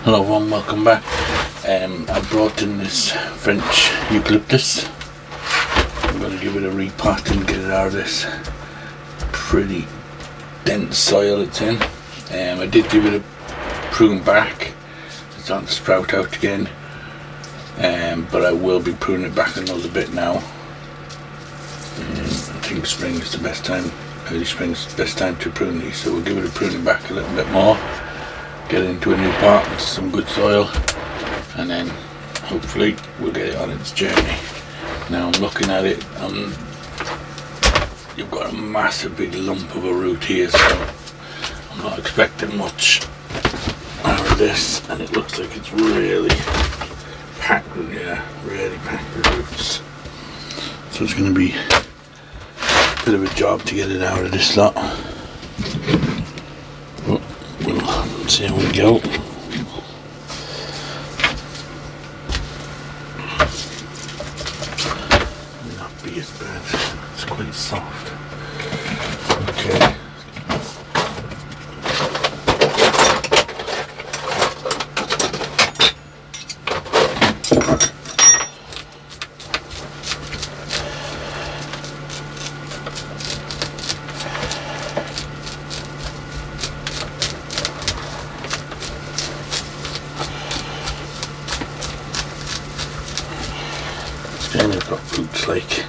Hello everyone, welcome back. I brought in this French Eucalyptus. I'm going to give it a repot and get it out of this pretty dense soil it's in. I did give it a prune back. It's starting to sprout out again, but I will be pruning it back another bit now. I think spring is the best time, early spring is the best time to prune these, so we'll give it a pruning back a little bit more, get it into a new pot, into some good soil, and then hopefully we'll get it on its journey. Now I'm looking at it, you've got a massive big lump of a root here, so I'm not expecting much out of this, and it looks like it's really packed with, really packed with roots. So it's going to be a bit of a job to get it out of this lot. We'll see how we go. Not be as bad. It's quite soft. Okay. And I've got roots like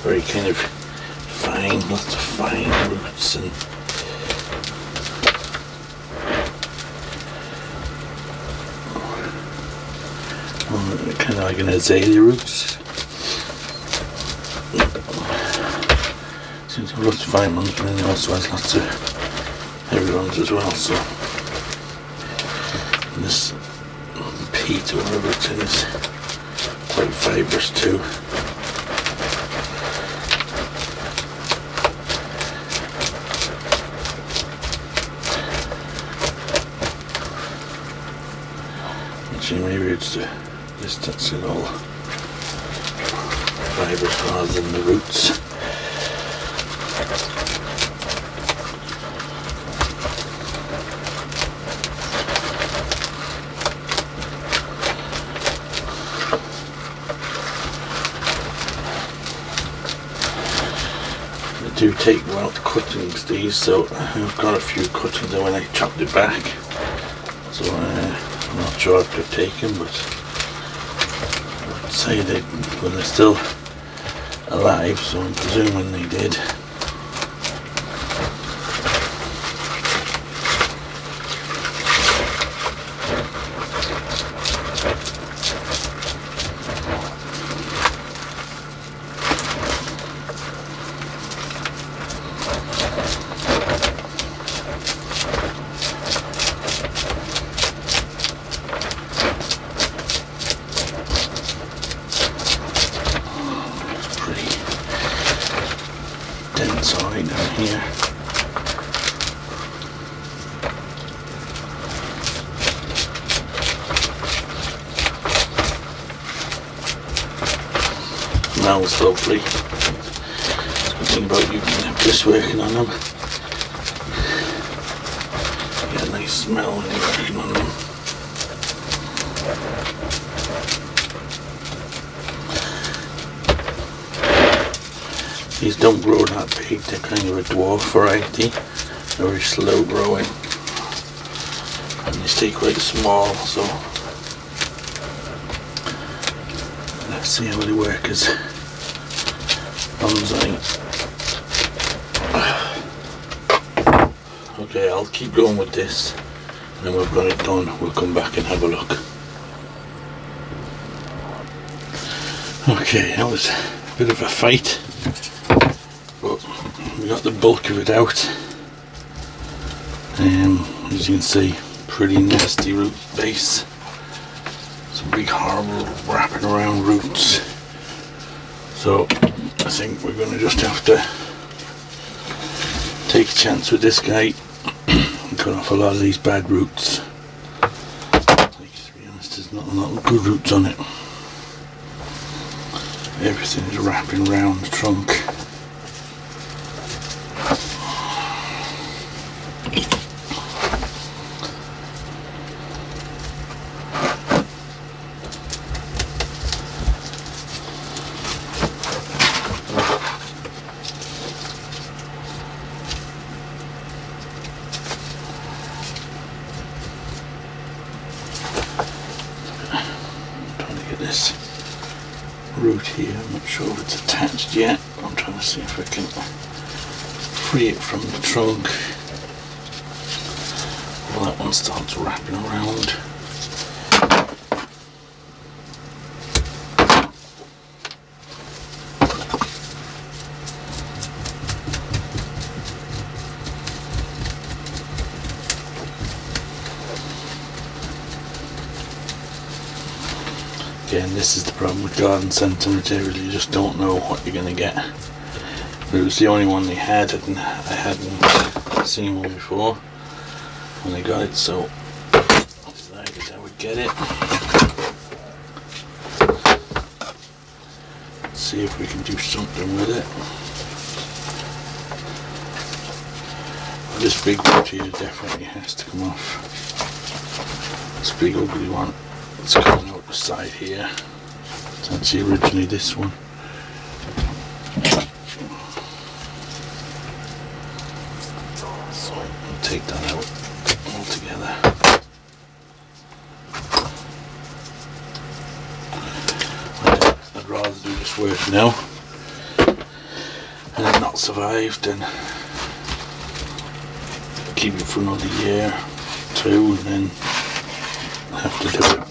very kind of fine, lots of fine roots, and kind of like an azalea roots. Seems to have lots of fine ones, but then it also has lots of heavy ones as well. So this peat or whatever it's in is quite fibrous too. Actually, maybe it's this that's it all fibrous rather than the roots. Do take well cuttings these, so I've got a few cuttings when I chopped it back, so I'm not sure if they're taken, but I'd say they, well, they're still alive, so I'm presuming they did. Side down here. Smells lovely. Good thing about Eucalyptus working on them. Get a nice smell when you're working on them. These don't grow that big, they're kind of a dwarf variety. They're very slow growing, and they stay quite small, so let's see how they work as bonsai. Okay, I'll keep going with this, and then we've got it done, we'll come back and have a look. Okay, that was a bit of a fight. We got the bulk of it out. As you can see, pretty nasty root base. Some big horrible wrapping around roots. So I think we're going to just have to take a chance with this guy and cut off a lot of these bad roots. To be honest, there's not a lot of good roots on it. Everything is wrapping around the trunk. here. I'm not sure if it's attached yet. I'm trying to see if I can free it from the trunk. Well, that one starts wrapping around. Again, this is the problem with garden centre material, you just don't know what you're going to get. But it was the only one they had, and I hadn't seen one before when I got it, so I decided I would get it. Let's see if we can do something with it. Well, this big one here definitely has to come off. This big ugly one. It's coming out the side here. It's actually originally this one. So I'll take that out altogether. I'd rather do this work now and not survive than keep it for another year, two, and then have to do it.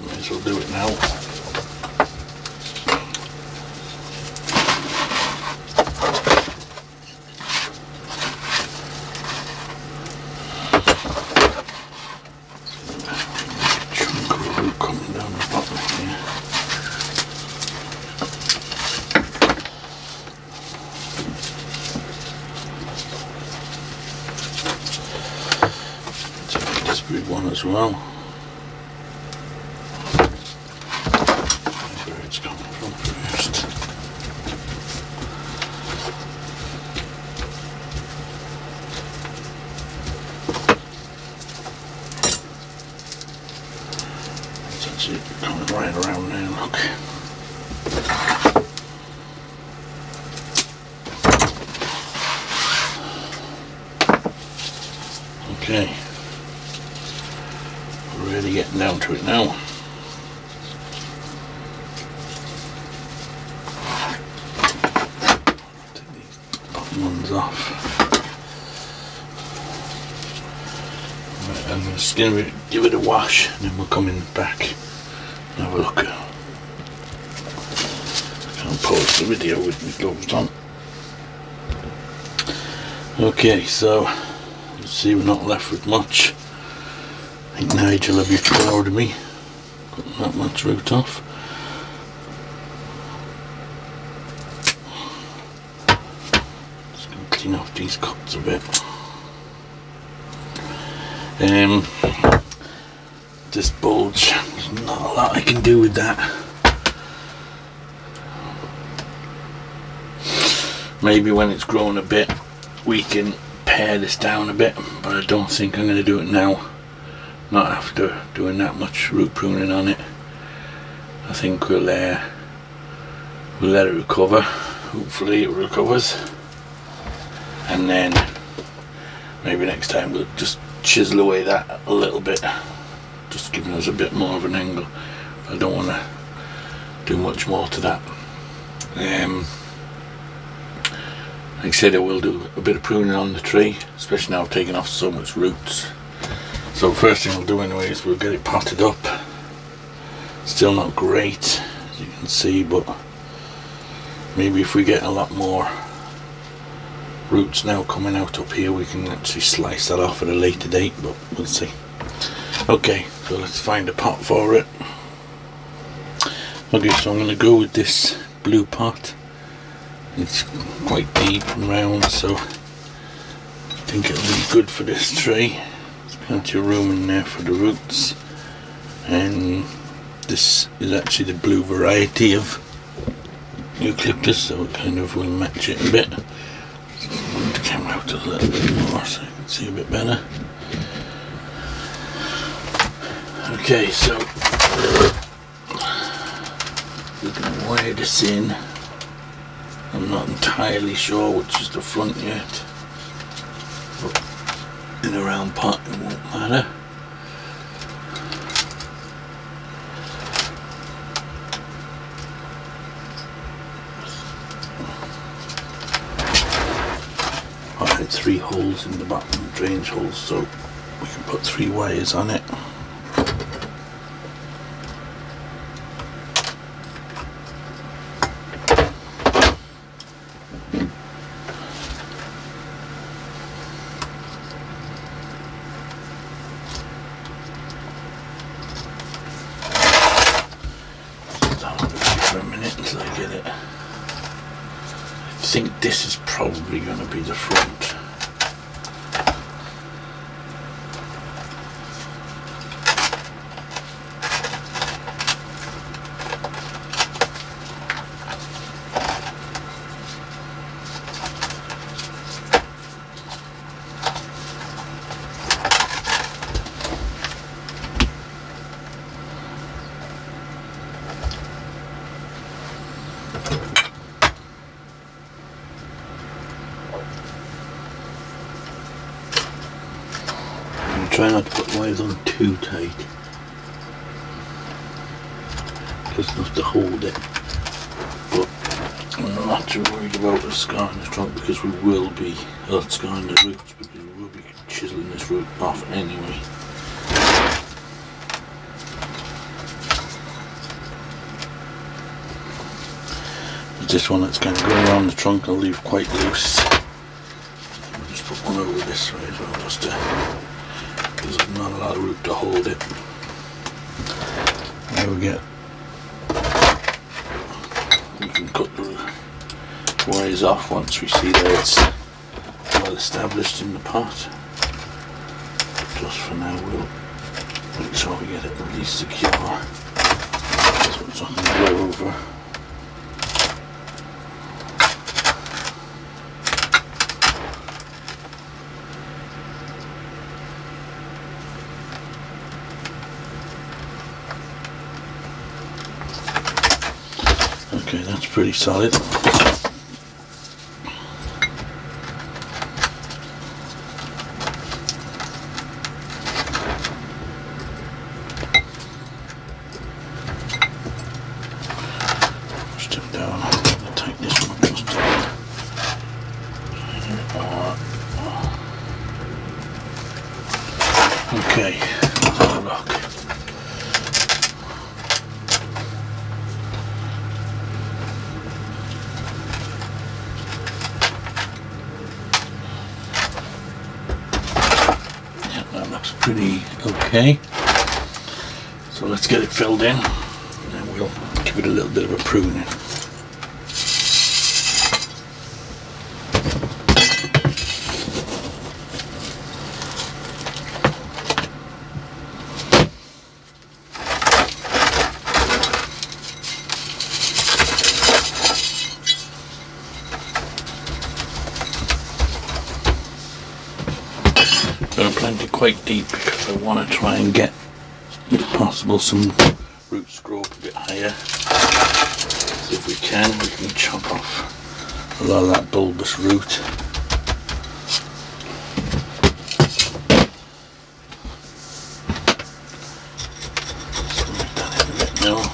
Might as well do it now. Chunk of root coming down the bottom here. Take this big one as well. Coming right around there, look. Okay. We're really getting down to it now. Take these bottom ones off. Right, I'm just going to give it a wash and then we're coming back. Have a look. I'll pause the video with my gloves on. Okay, so you see we're not left with much. I think Nigel will be proud of me. Got that much root off. Just going to clean off these cuts a bit. This bulge, there's not a lot I can do with that. Maybe when it's grown a bit we can pare this down a bit, but I don't think I'm going to do it now, not after doing that much root pruning on it. I think we'll let it recover. Hopefully it recovers, and then maybe next time we'll just chisel away that a little bit, just giving us a bit more of an angle. I don't want to do much more to that. Like I said, I will do a bit of pruning on the tree, especially now I've taken off so much roots. So first thing I'll do anyway is we'll get it potted up. Still not great, as you can see, but maybe if we get a lot more roots now coming out up here, we can actually slice that off at a later date, but we'll see. Okay, so let's find a pot for it. Okay, so I'm going to go with this blue pot. It's quite deep and round, so I think it'll be good for this tree. There's plenty of room in there for the roots, and this is actually the blue variety of Eucalyptus, so it kind of will match it a bit. Just move the camera out a little bit more so you can see a bit better. Okay, so we can wire this in. I'm not entirely sure which is the front yet, but in a round pot it won't matter. I had 3 holes in the bottom, drainage holes, so we can put 3 wires on it. For a minute until I get it. I think this is probably going to be the front. Try not to put wires on too tight, because enough to hold it, but I'm not too worried about the scarring the trunk, because we will be scarring the roots, because we will be chiseling this root off anyway. There's this one that's going to go around the trunk, I'll leave quite loose. I'll just put one over this way as well, just to, because there's not a lot of root to hold it. There we can cut the wires off once we see that it's well established in the pot. Just for now we'll make sure we get it at least secure, so it's not going to blow over. Okay, that's pretty solid. Push them down. I'm going to tighten this one up just a bit. Okay, let's have a look. Pretty okay, so let's get it filled in and then we'll give it a little bit of a pruning. I'm going to plant it quite deep because I want to try and get, if possible, some roots grow up a bit higher. So if we can chop off a lot of that bulbous root. So make that in a bit now.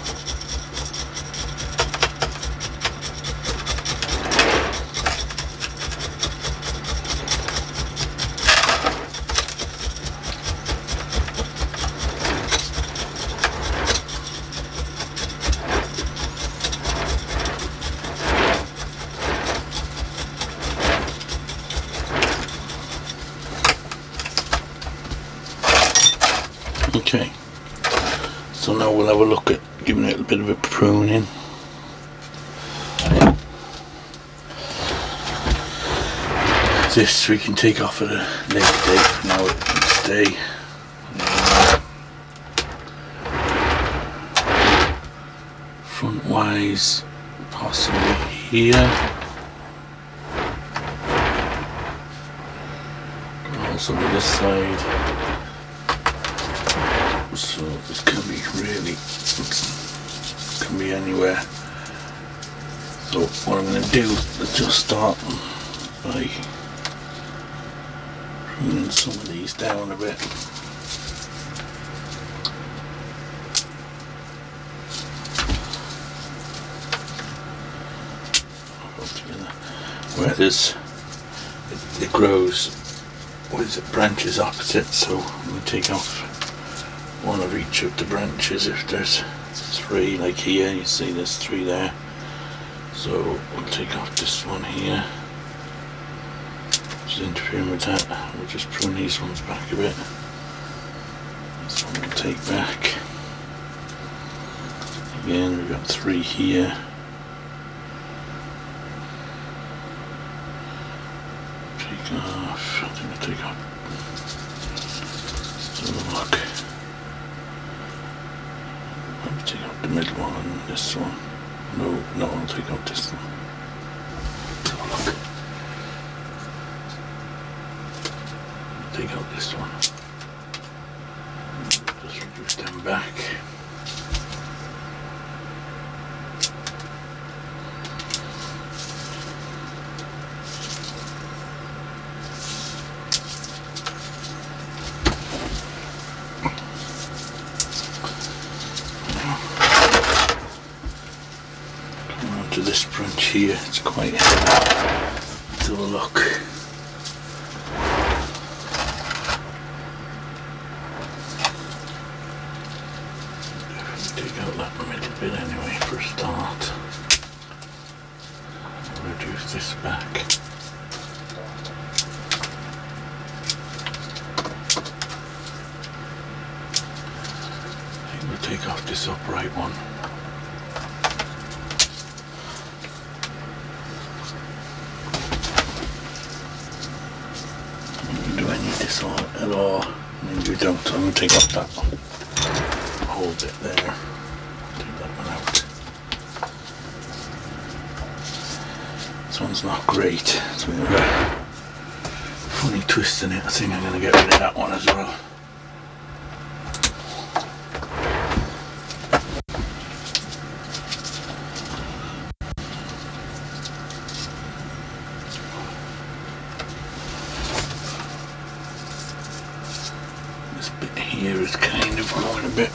Okay, so now we'll have a look at giving it a bit of a pruning. This we can take off at a later date, for now it can stay. Front wise, possibly here. Also to this side. So this can be really, it can be anywhere. So what I'm going to do is just start by pruning some of these down a bit. Where there's it grows with branches opposite, so I'm going to take off one of each of the branches. If there's 3, like here, you see there's 3 there, so we'll take off this one here, which is interfering with that. We'll just prune these ones back a bit. This one we'll take back. Again, we've got 3 here. Take off, I think I'll take off. So look. Maybe take out the middle one and this one. No, I'll take out this one. So look. Take out this one. Just reduce them back. To this branch here, it's quite heavy. Let's have a look. Definitely take out that middle bit anyway for a start. Reduce this back. I think we'll take off this upright one. At all, maybe you don't. I'm going to take off that whole bit there. Take that one out. This one's not great. It's got a funny twist in it. I think I'm going to get rid of that one as well. This bit here is kind of going a bit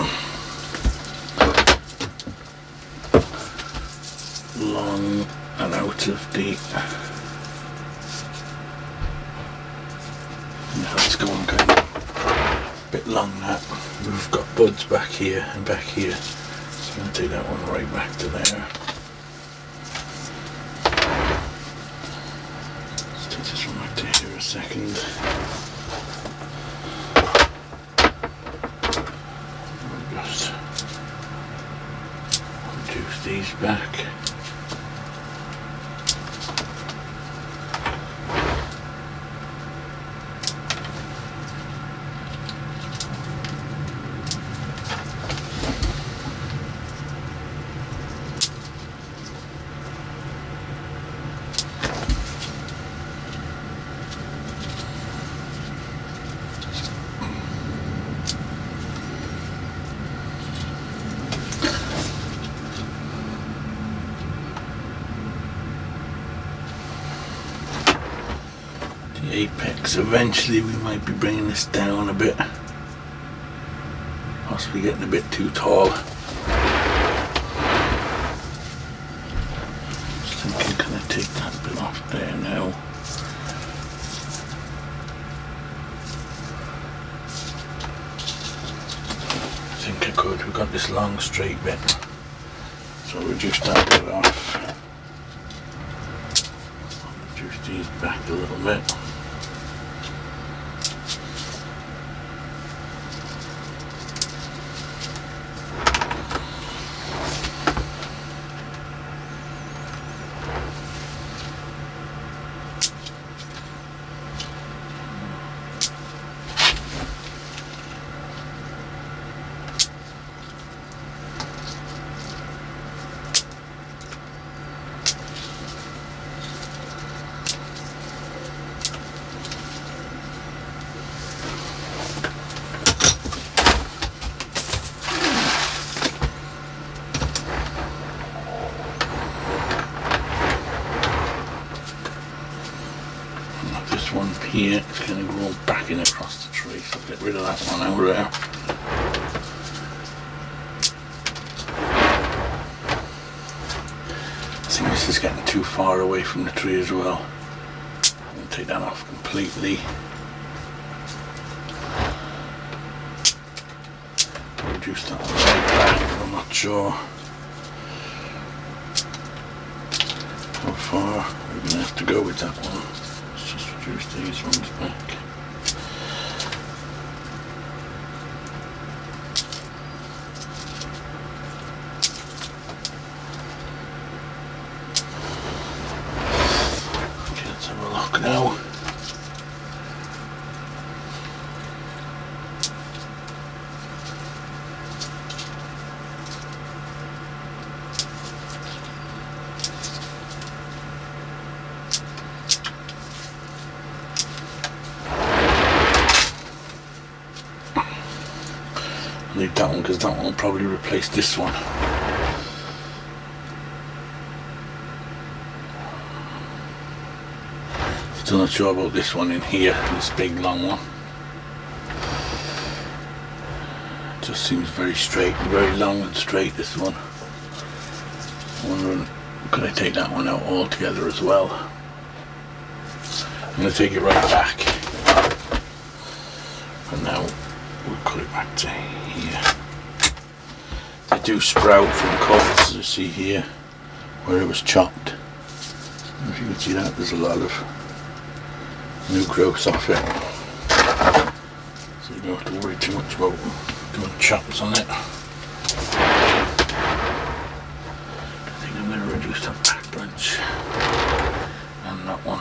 long and out of the... Yeah, it's going kind of a bit long that. We've got buds back here and back here. So I'm going to take that one right back to there. Let's take this one back to here a second. Reduce these back. Apex. Eventually we might be bringing this down a bit, possibly getting a bit too tall. Just thinking, can I take that bit off there now? I think I could. We've got this long straight bit, so I'll reduce that bit off. I'll reduce these back a little bit. One here, it's going to grow back in across the tree, so I'll get rid of that one out there. I think this is getting too far away from the tree as well. I'll take that off completely. Reduce that right back, I'm not sure how far we're going to have to go with that one. Let's just reduce these ones back. Okay, let's have a look now. Leave that one because that one will probably replace this one. Still not sure about this one in here, this big long one. Just seems very straight, very long and straight, this one. I'm wondering, could I take that one out altogether as well? I'm going to take it right back. And now we'll cut it back to here. They do sprout from cuts, as you see here, where it was chopped. If you can see that, there's a lot of new growth off it. So you don't have to worry too much about doing chops on it. I think I'm going to reduce that back branch and that one.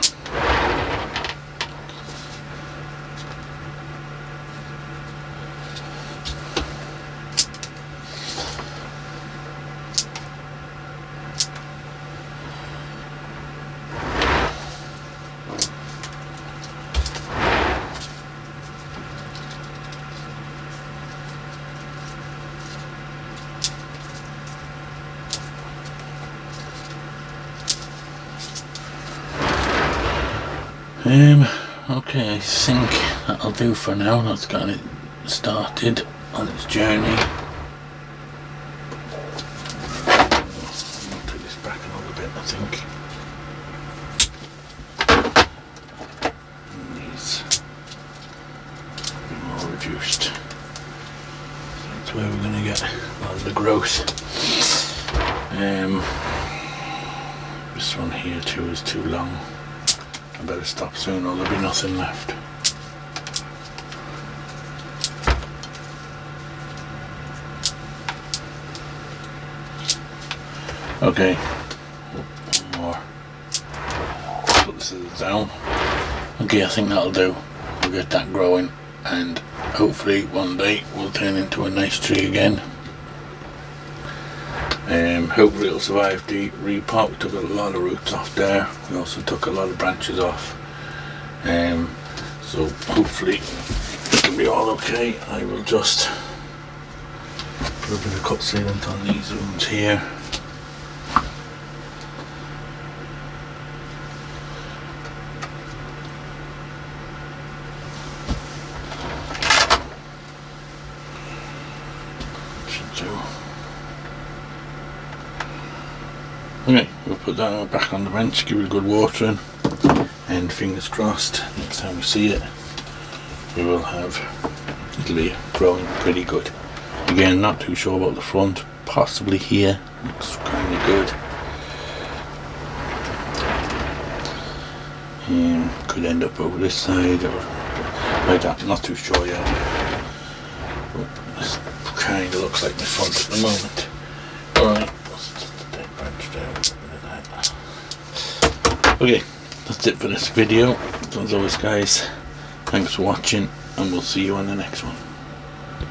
Okay, I think that'll do for now. That's got it started on its journey. I'll take this back a little bit, I think. And these a bit more reduced. That's where we're going to get a lot of the growth. This one here too is too long. I better stop soon or there'll be nothing left. Okay, one more. Put the scissors down. Okay, I think that'll do. We'll get that growing and hopefully one day we'll turn into a nice tree again. Hopefully it'll survive the repot. We took a lot of roots off there. We also took a lot of branches off. So hopefully it'll be all okay. I will just put a bit of cut sealant on these wounds here. Should do. Okay, we'll put that back on the bench, give it a good watering, and fingers crossed, next time we see it, we will have, it'll be growing pretty good. Again, not too sure about the front, possibly here, looks kind of good. Could end up over this side, or like that, not too sure yet. But this kind of looks like the front at the moment. Alright. Okay, that's it for this video. As always guys, thanks for watching and we'll see you on the next one.